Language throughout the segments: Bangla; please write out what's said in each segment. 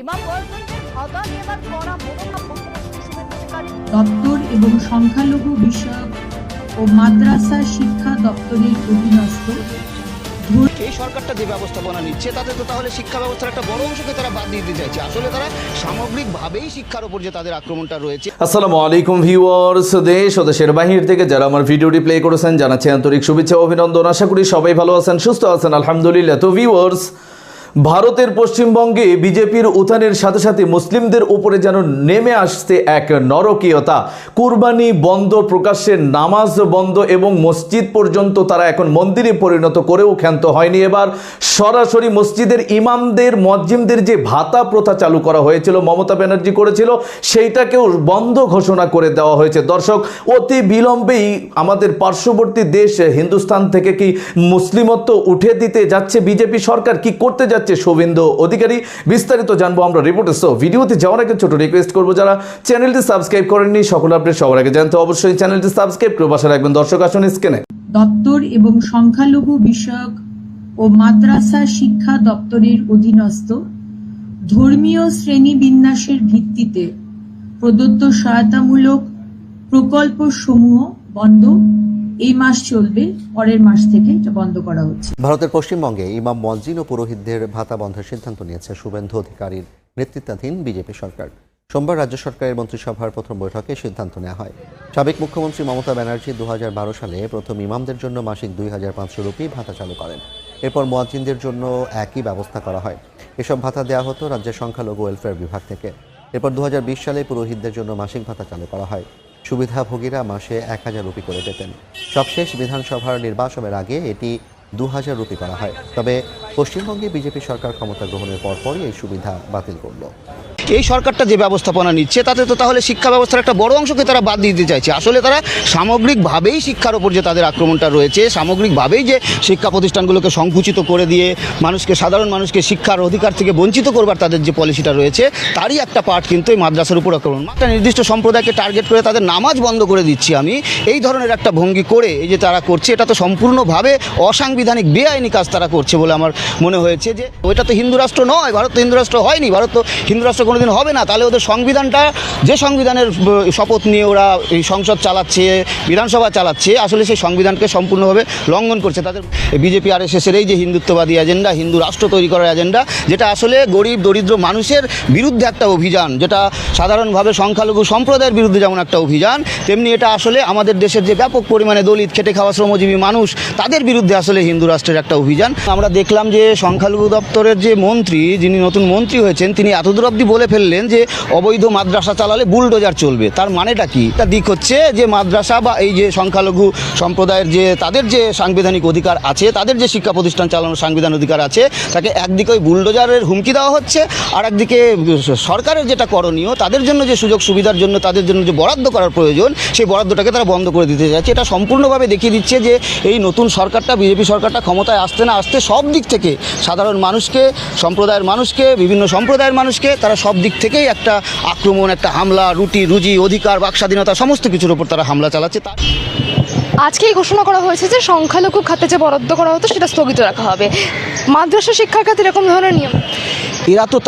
ইমাম বয়সের ভাতা নেবার করা মনোভাব মুখ্যমন্ত্রী শুভেন্দু অধিকারী। দপ্তর এবং সংখ্যালঘু বিষয়ক ও মাদ্রাসা শিক্ষা দপ্তরের অধীনস্থ এই সরকারটা যে ব্যবস্থাপনা নিচ্ছে তাতে তো তাহলে শিক্ষা ব্যবস্থার একটা বড় অংশকে তারা বাদ দিতে চাইছে। আসলে তারা সামগ্রিকভাবেই শিক্ষার উপর যে তাদের আক্রমণটা রয়েছে। আসসালামু আলাইকুম ভিউয়ার্স, দেশ ও দেশের বাহির থেকে যারা আমার ভিডিওটি প্লে করেছেন জানাচ্ছি আন্তরিক শুভেচ্ছা ও অভিনন্দন। আশা করি সবাই ভালো আছেন, সুস্থ আছেন, আলহামদুলিল্লাহ। তো ভিউয়ার্স, ভারতের পশ্চিমবঙ্গে বিজেপির উত্থানের সাথে সাথে মুসলিমদের উপরে যেন নেমে আসছে এক নরকীয়তা। কুরবানি বন্ধ, প্রকাশ্যে নামাজ বন্ধ এবং মসজিদ পর্যন্ত তারা এখন মন্দিরে পরিণত করেও ক্ষান্ত হয়নি। এবার সরাসরি মসজিদের ইমামদের মুয়াজ্জিমদের যে ভাতা প্রথা চালু করা হয়েছিল, মমতা ব্যানার্জি করেছিল, সেইটাকেও বন্ধ ঘোষণা করে দেওয়া হয়েছে। দর্শক, অতি বিলম্বেই আমাদের পার্শ্ববর্তী দেশ হিন্দুস্তান থেকে কি মুসলিমত্ব উঠে দিতে যাচ্ছে বিজেপি সরকার? কি করতে যাচ্ছে শুভেন্দু অধিকারী? বিস্তারিত জানবো আমরা রিপোর্টে। সো ভিডিওতে যাওয়ার আগে ছোট রিকোয়েস্ট করবো, যারা চ্যানেলটি সাবস্ক্রাইব করেননি সকল আপডেট সবার আগে জানতে অবশ্যই চ্যানেলটি সাবস্ক্রাইব করে পাশে রাখবেন। দর্শক আসুন স্ক্রিনে। দপ্তর এবং সংখ্যালঘু বিষয়ক ও মাদ্রাসা শিক্ষা দপ্তরের অধীনস্থ ধর্মীয় শ্রেণীবিন্যাসের ভিত্তিতে প্রদত্ত সহায়তামূলক প্রকল্প সমূহ বন্ধ এই মাস চলবে, পরের মাস থেকে এটা বন্ধ করা হচ্ছে। ভারতের পশ্চিমবঙ্গে ইমাম মুয়াজ্জিন ও পুরোহিতদের ভাতা বন্ধের সিদ্ধান্ত নিয়েছে শুভেন্দু অধিকারীর নেতৃত্বাধীন বিজেপি সরকার। সোমবার রাজ্য সরকারের মন্ত্রিসভার প্রথম বৈঠকে সিদ্ধান্ত নেওয়া হয়। সাবেক মুখ্যমন্ত্রী মমতা ব্যানার্জি 2012 সালে প্রথম ইমামদের জন্য মাসিক 2500 রুপি ভাতা চালু করেন। এরপর মুয়াজ্জিনদের জন্য একই ব্যবস্থা করা হয়। এসব ভাতা দেওয়া হতো রাজ্যের সংখ্যালঘু ওয়েলফেয়ার বিভাগ থেকে। এরপর 2020 সালে পুরোহিতদের জন্য মাসিক ভাতা চালু করা হয়। সুবিধাভোগীরা মাসে 1000 রুপি করে পেতেন। সবশেষ বিধানসভার নির্বাচনের আগে এটি 2000 রুপি করা হয়। তবে পশ্চিমবঙ্গে বিজেপি সরকার ক্ষমতা গ্রহণের পরপরই এই সুবিধা বাতিল করল। এই সরকারটা যে ব্যবস্থাপনা নিচ্ছে তাতে তো তাহলে শিক্ষা ব্যবস্থার একটা বড় অংশকে তারা বাদ দিতে চাইছে। আসলে তারা সামগ্রিকভাবেই শিক্ষার ওপর যে তাদের আক্রমণটা রয়েছে, সামগ্রিকভাবেই যে শিক্ষা প্রতিষ্ঠানগুলোকে সংকুচিত করে দিয়ে মানুষকে, সাধারণ মানুষকে শিক্ষার অধিকার থেকে বঞ্চিত করবার তাদের যে পলিসিটা রয়েছে, তারই একটা পার্ট কিন্তু এই মাদ্রাসার উপর আক্রমণ। একটা নির্দিষ্ট সম্প্রদায়কে টার্গেট করে তাদের নামাজ বন্ধ করে দিচ্ছি আমি, এই ধরনের একটা ভঙ্গি করে এই যে তারা করছে, এটা তো সম্পূর্ণভাবে অসাংবিধানিক, বেআইনি কাজ তারা করছে বলে আমার মনে হয়েছে। যে ওইটা তো হিন্দু রাষ্ট্র নয়, ভারত তো হিন্দু রাষ্ট্র হয়নি, ভারত তো হিন্দু রাষ্ট্র কোনোদিন হবে না। তাহলে ওদের সংবিধানটা, যে সংবিধানের শপথ নিয়ে ওরা এই সংসদ চালাচ্ছে, বিধানসভা চালাচ্ছে, আসলে সেই সংবিধানকে সম্পূর্ণভাবে লঙ্ঘন করছে। তাদের বিজেপি আরএসএসের এই যে হিন্দুত্ববাদী এজেন্ডা, হিন্দু রাষ্ট্র তৈরি করার এজেন্ডা, যেটা আসলে গরিব দরিদ্র মানুষের বিরুদ্ধে একটা অভিযান, যেটা সাধারণভাবে সংখ্যালঘু সম্প্রদায়ের বিরুদ্ধে যেমন একটা অভিযান, তেমনি এটা আসলে আমাদের দেশের যে ব্যাপক পরিমাণে দলিত, খেটে খাওয়া শ্রমজীবী মানুষ, তাদের বিরুদ্ধে আসলে হিন্দু রাষ্ট্রের একটা অভিযান। আমরা দেখলাম যে সংখ্যালঘু দপ্তরের যে মন্ত্রী, যিনি নতুন মন্ত্রী হয়েছেন, তিনি এতদূর অবধি বলে ফেললেন যে অবৈধ মাদ্রাসা চালালে বুলডোজার চলবে। তার মানেটা কি? একটা দিক হচ্ছে যে মাদ্রাসা বা এই যে সংখ্যালঘু সম্প্রদায়ের যে তাদের যে সাংবিধানিক অধিকার আছে, তাদের যে শিক্ষা প্রতিষ্ঠান চালানোর সাংবিধান অধিকার আছে, তাকে একদিকে ওই বুলডোজারের হুমকি দেওয়া হচ্ছে, আর একদিকে সরকারের যেটা করণীয়, তাদের জন্য যে সুযোগ সুবিধার জন্য তাদের জন্য যে বরাদ্দ করার প্রয়োজন, সেই বরাদ্দটাকে তারা বন্ধ করে দিতে চাইছে। এটা সম্পূর্ণভাবে দেখিয়ে দিচ্ছে যে এই নতুন সরকারটা, বিজেপি সরকারটা ক্ষমতায় আসতে না আসতে সব দিক থেকে সাধারণ মানুষকে, সম্প্রদায়ের মানুষকে, বিভিন্ন সম্প্রদায়ের মানুষকে তারা সব দিক থেকেই একটা আক্রমণ, একটা হামলা, রুজি, অধিকার, বাক স্বাধীনতা, সমস্ত কিছুর উপর তারা হামলা চালাচ্ছে। আজকেই ঘোষণা করা হয়েছে যে সংখ্যালঘু খাতে যে বরাদ্দ করা হতো সেটা স্থগিত রাখা হবে। মাদ্রাসা শিক্ষার খাতে এরকম ধরনের নিয়ম এরা তো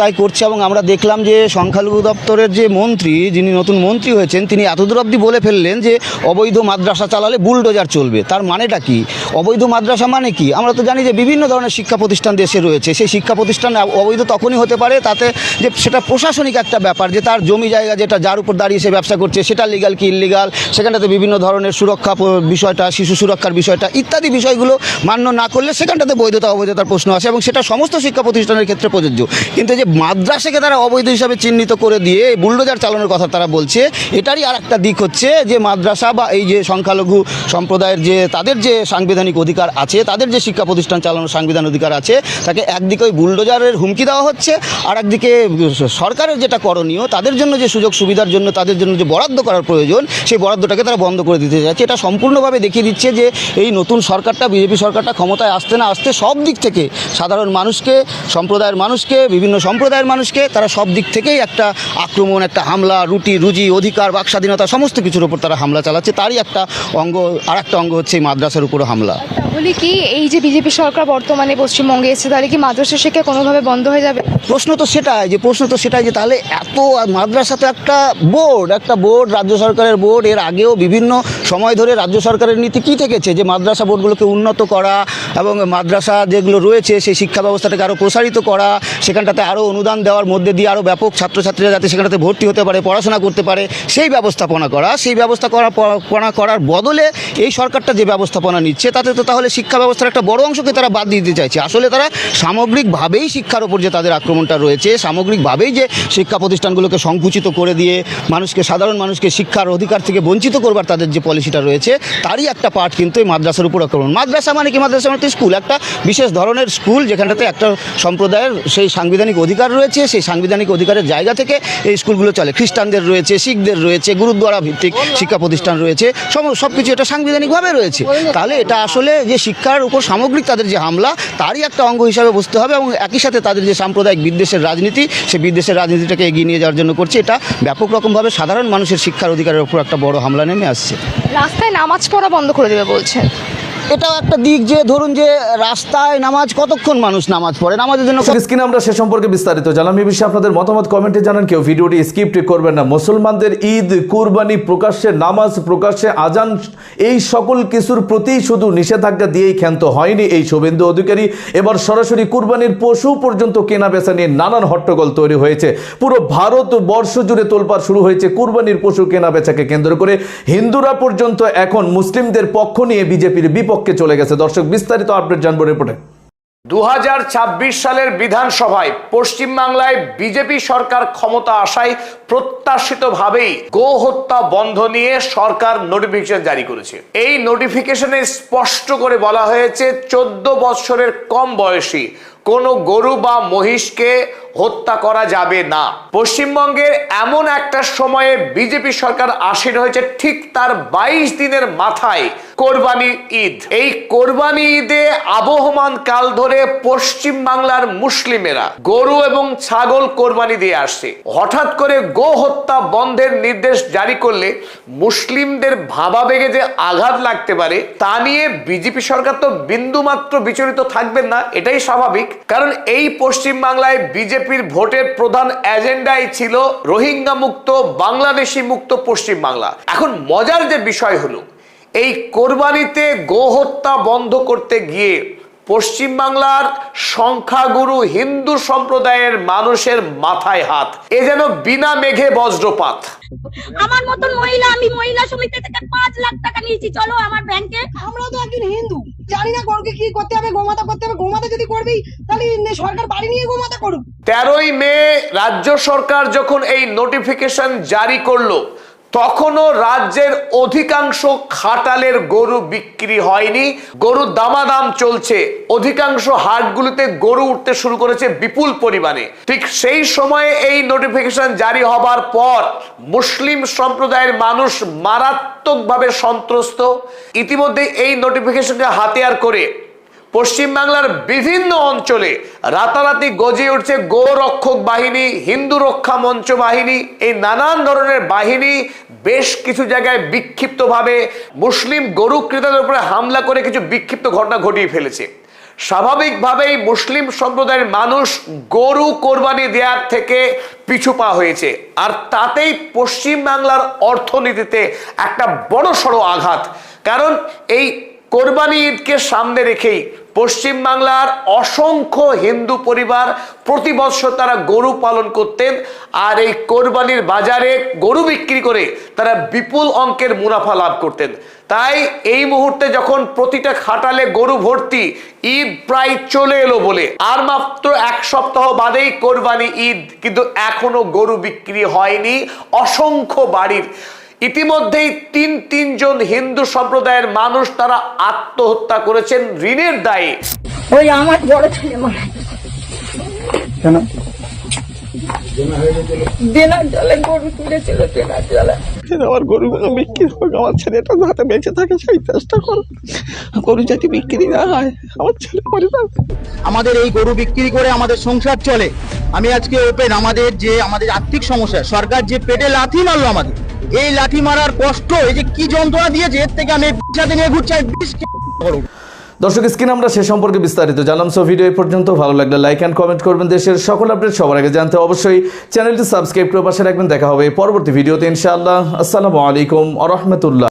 তাই করছে এবং আমরা দেখলাম যে সংখ্যালঘু দপ্তরের যে মন্ত্রী, যিনি নতুন মন্ত্রী হয়েছেন, তিনি এতদূর অবধি বলে ফেললেন যে অবৈধ মাদ্রাসা চালালে বুলডোজার চলবে। তার মানেটা কি? অবৈধ মাদ্রাসা মানে কি? আমরা তো জানি যে বিভিন্ন ধরনের শিক্ষা প্রতিষ্ঠান দেশে রয়েছে। সেই শিক্ষা প্রতিষ্ঠান অবৈধ তখনই হতে পারে তাতে যে সেটা প্রশাসনিক একটা ব্যাপার, যে তার জমি জায়গা যেটা, যার উপর দাঁড়িয়ে সে ব্যবসা করছে, সেটা লিগাল কি ইললিগাল, সেখানটাতে বিভিন্ন ধরনের সুরক্ষা বিষয়টা, শিশু সুরক্ষার বিষয়টা ইত্যাদি বিষয়গুলো মান্য না করলে সেখানটাতে বৈধতা অবৈধতার প্রশ্ন আসে, এবং সেটা সমস্ত শিক্ষা প্রতিষ্ঠানের ক্ষেত্রে প্রযোজ্য। কিন্তু যে মাদ্রাসাকে তারা অবৈধ হিসাবে চিহ্নিত করে দিয়ে বুলডোজার চালানোর কথা তারা বলছে, এটারই আর একটা দিক হচ্ছে যে মাদ্রাসা বা এই যে সংখ্যালঘু সম্প্রদায়ের যে তাদের যে সাংবিধানিক অধিকার আছে, তাদের যে শিক্ষা প্রতিষ্ঠান চালানোর সাংবিধানিক অধিকার আছে, তাকে একদিকে ওই বুলডোজারের হুমকি দেওয়া হচ্ছে, আর একদিকে সরকারের যেটা করণীয়, তাদের জন্য যে সুযোগ সুবিধার জন্য তাদের জন্য যে বরাদ্দ করার প্রয়োজন, সেই বরাদ্দটাকে তারা বন্ধ করে দিতে চাইছে। এটা সম্পূর্ণভাবে দেখিয়ে দিচ্ছে যে এই নতুন সরকারটা, বিজেপি সরকারটা ক্ষমতায় আসতে না আসতে সব দিক থেকে সাধারণ মানুষকে, সম্প্রদায়ের মানুষকে তারা সব দিক থেকেই একটা আক্রমণ, একটা হামলা, রুজি, অধিকার, বাক স্বাধীনতা সমস্ত কিছুর উপর তারা হামলা চালাচ্ছে। তারই একটা অঙ্গ হচ্ছে এই মাদ্রাসার উপরও হামলা। তাহলে কি এই যে বিজেপি সরকার বর্তমানে পশ্চিমবঙ্গে এসেছে, তাহলে কি মাদ্রাসা শিক্ষা কোনোভাবে বন্ধ হয়ে যাবে? প্রশ্ন তো সেটাই যে তাহলে এত মাদ্রাসা তো একটা বোর্ড, রাজ্য সরকারের বোর্ড। এর আগেও বিভিন্ন সময় ধরে রাজ্য সরকারের নীতি কী থেকেছে যে মাদ্রাসা বোর্ডগুলোকে উন্নত করা এবং মাদ্রাসা যেগুলো রয়েছে সেই শিক্ষা ব্যবস্থাটাকে আরও প্রসারিত করা, সেখানটাতে আরও অনুদান দেওয়ার মধ্যে দিয়ে আরও ব্যাপক ছাত্রছাত্রীরা যাতে সেখানটাতে ভর্তি হতে পারে, পড়াশোনা করতে পারে, সেই ব্যবস্থাপনা করার বদলে এই সরকারটা যে ব্যবস্থাপনা নিচ্ছে তাতে তো তাহলে শিক্ষা ব্যবস্থার একটা বড় অংশকে তারা বাদ দিতে চাইছে। আসলে তারা সামগ্রিকভাবেই শিক্ষার ওপর যে তাদের আক্রমণটা রয়েছে, সামগ্রিকভাবেই যে শিক্ষা প্রতিষ্ঠানগুলোকে সংকুচিত করে দিয়ে সাধারণ মানুষকে শিক্ষার অধিকার থেকে বঞ্চিত করবার তাদের যে পলিসিটা রয়েছে, তারই একটা পার্ট কিন্তু এই মাদ্রাসার উপর আক্রমণ। মাদ্রাসা মানে স্কুল, একটা বিশেষ ধরনের স্কুল যেখানটাতে একটা সম্প্রদায়ের সেই সাংবিধানিক অধিকার রয়েছে, সেই সাংবিধানিক অধিকারের জায়গা থেকে এই স্কুলগুলো চলে। খ্রিস্টানদের রয়েছে, শিখদের রয়েছে, গুরুদ্বারা ভিত্তিক শিক্ষা প্রতিষ্ঠান রয়েছে, সব কিছু এটা সাংবিধানিকভাবে রয়েছে। তাহলে এটা আসলে যে শিক্ষার উপর সামগ্রিক তাদের যে হামলা, তারই একটা অঙ্গ হিসাবে বুঝতে হবে এবং একই সাথে তাদের যে সাম্প্রদায়িক বিদ্বেষের রাজনীতি, সেই বিদ্বেষের রাজনীতিটাকে এগিয়ে নিয়ে যাওয়ার জন্য করছে। এটা ব্যাপক রকমভাবে সাধারণ মানুষের শিক্ষার অধিকারের উপর একটা বড় হামলা নেমে আসছে। রাস্তায় নামাজ পড়া বন্ধ করে দেবে বলছেন, এটাও একটা দিক যে ধরুন যে রাস্তায় নামাজ কতক্ষণ মানুষ নামাজ পড়ে, নামাজের জন্য স্ক্রিনে আমরা সে সম্পর্কে বিস্তারিত জানলাম। এই বিষয়ে আপনাদের মতামত কমেন্টে জানান, কেউ ভিডিওটি স্কিপ করবেন না। মুসলমানদের ঈদ, কুরবানি, প্রকাশ্যে নামাজ, প্রকাশ্যে আজান, এই সকল কিছুর প্রতি শুধু নিষেধাজ্ঞা দিয়েই ক্ষান্ত হয়নি এই শুভেন্দু অধিকারী। এবার সরাসরি কুরবানির পশু পর্যন্ত কেনা বেচা নিয়ে নানান হট্টগোল তৈরি হয়েছে। পুরো ভারতবর্ষ জুড়ে তোলপাড় শুরু হয়েছে কুরবানির পশু কেনা বেচাকে কেন্দ্র করে। হিন্দুরা পর্যন্ত এখন মুসলিমদের পক্ষ নিয়ে বিজেপির বিপক্ষে চলে গেছে। দর্শক, বিস্তারিত আপডেট জানবো রিপোর্টে। 2026 সালের বিধানসভায় পশ্চিমবাংলায় বিজেপি সরকার ক্ষমতা আসায় প্রত্যাশিতভাবেই গো হত্যা বন্ধ নিয়ে সরকার নোটিফিকেশন জারি করেছে। এই নোটিফিকেশনে স্পষ্ট করে বলা হয়েছে 14 বছরের কম বয়সী কোনো গরু বা মহিষকে হত্যা করা যাবে না। পশ্চিমবঙ্গের এমন একটা সময়ে বিজেপি সরকার আসীন হয়েছে, ঠিক তার 22 দিনের মাথায় কোরবানি ঈদ। এই কোরবানি ঈদে আবহমান কাল ধরে পশ্চিম বাংলার মুসলিমেরা গরু এবং ছাগল কোরবানি দিয়ে আসছে। হঠাৎ করে গো হত্যা বন্ধের নির্দেশ জারি করলে মুসলিমদের ভাবাবেগে যে আঘাত লাগতে পারে তা নিয়ে বিজেপি সরকার তো বিন্দুমাত্র বিচলিত থাকবেন না, এটাই স্বাভাবিক। কারণ এই পশ্চিম বাংলায় বিজেপির ভোটের প্রধান এজেন্ডাই ছিল রোহিঙ্গা মুক্ত, বাংলাদেশি মুক্ত পশ্চিম বাংলা। এখন মজার যে বিষয় হলো, এই কোরবানিতে গোহত্যা বন্ধ করতে গিয়ে পশ্চিম বাংলার সংখ্যাগুরু হিন্দু সম্প্রদায়ের মানুষের মাথায় হাত। এ যেন বিনা মেঘে বজ্রপাত। আমার মতন মহিলা, আমি মহিলা সমিতি থেকে 5 লাখ টাকা নিয়েছি, চলো আমার ব্যাংকে। আমরা তো একজন হিন্দু, জানি না গরুকে কি করতে হবে, গোমাতা করতে হবে। গোমাতা যদি করবি তাহলে সরকার বাড়ি নিয়ে গোমাতা করুক। 13ই মে রাজ্য সরকার যখন এই নোটিফিকেশন জারি করলো, তখনও রাজ্যের অধিকাংশ খাটালের গরু বিক্রি হয়নি, গরু দামাদাম চলছে। অধিকাংশ হাটগুলোতে গরু উঠতে শুরু করেছে বিপুল পরিমাণে। ঠিক সেই সময়ে এই নোটিফিকেশন জারি হবার পর মুসলিম সম্প্রদায়ের মানুষ মারাত্মকভাবে সন্ত্রস্ত। ইতিমধ্যে এই নোটিফিকেশনকে হাতিয়ার করে পশ্চিমবাংলার বিভিন্ন অঞ্চলে রাতারাতি গজে উঠছে গোরক্ষক বাহিনী, হিন্দু রক্ষা মঞ্চ বাহিনী, এই নানান ধরনের বাহিনী বেশ কিছু জায়গায় বিক্ষিপ্তভাবে মুসলিম গরু ক্রেতাদের উপরে হামলা করে কিছু বিক্ষিপ্ত ঘটনা ঘটিয়ে ফেলেছে। স্বাভাবিকভাবেই মুসলিম সম্প্রদায়ের মানুষ গরু কোরবানি দেওয়ার থেকে পিছু পা হয়েছে, আর তাতেই পশ্চিমবাংলার অর্থনীতিতে একটা বড়সড় আঘাত। কারণ এই কোরবানি ঈদকে সামনে রেখেই পশ্চিমবাংলার অসংখ্য হিন্দু পরিবার প্রতি বছর তারা গরু পালন করতেন, আর এই কোরবানির বাজারে গরু বিক্রি করে তারা বিপুল অঙ্কের মুনাফা লাভ করতেন। তাই এই মুহূর্তে যখন প্রতিটা খাটালে গরু ভর্তি, ঈদ প্রায় চলে এলো বলে আর মাত্র 1 সপ্তাহ বাদেই কোরবানি ঈদ, কিন্তু এখনো গরু বিক্রি হয়নি অসংখ্য বাড়ির। ইতিমধ্যেই 3 জন হিন্দু সম্প্রদায়ের মানুষ তারা আত্মহত্যা করেছেন ঋণের দায়ে। ওই আমার বড় ছেলে মারা গেল, দেনার জলে গরু তুলেছিল, দেনার জলে। যাতে আমার গরুগুলো বিক্রি হোক, আমার ছেলেটা যাতে বেঁচে থাকে সেই চেষ্টা করো। গরু যাতে বিক্রি না হয়, আমার ছেলে পরিবার। আমাদের এই গরু বিক্রি করে আমাদের সংসার চলে। আমি আজকে ওপেন আমাদের আর্থিক সমস্যা, সরকার যে পেটে লাথি মারলো আমাদের, এই লাথি মারার কষ্ট, এই যে কি যন্ত্রণা দিয়েছে, এর থেকে আমি সাথে নিয়ে ঘুরছি। দর্শক, স্ক্রিনে আমরা সে সম্পর্কে বিস্তারিত জানলাম। সো ভিডিও এই পর্যন্ত। ভালো লাগলে লাইক অ্যান্ড কমেন্ট করবেন। দেশের সকল আপডেট সবার আগে জানতে অবশ্যই চ্যানেলটি সাবস্ক্রাইব করে পাশে রাখবেন। দেখা হবে পরবর্তী ভিডিওতে ইনশাআল্লাহ। আসসালামু আলাইকুম ওয়া রাহমাতুল্লাহ।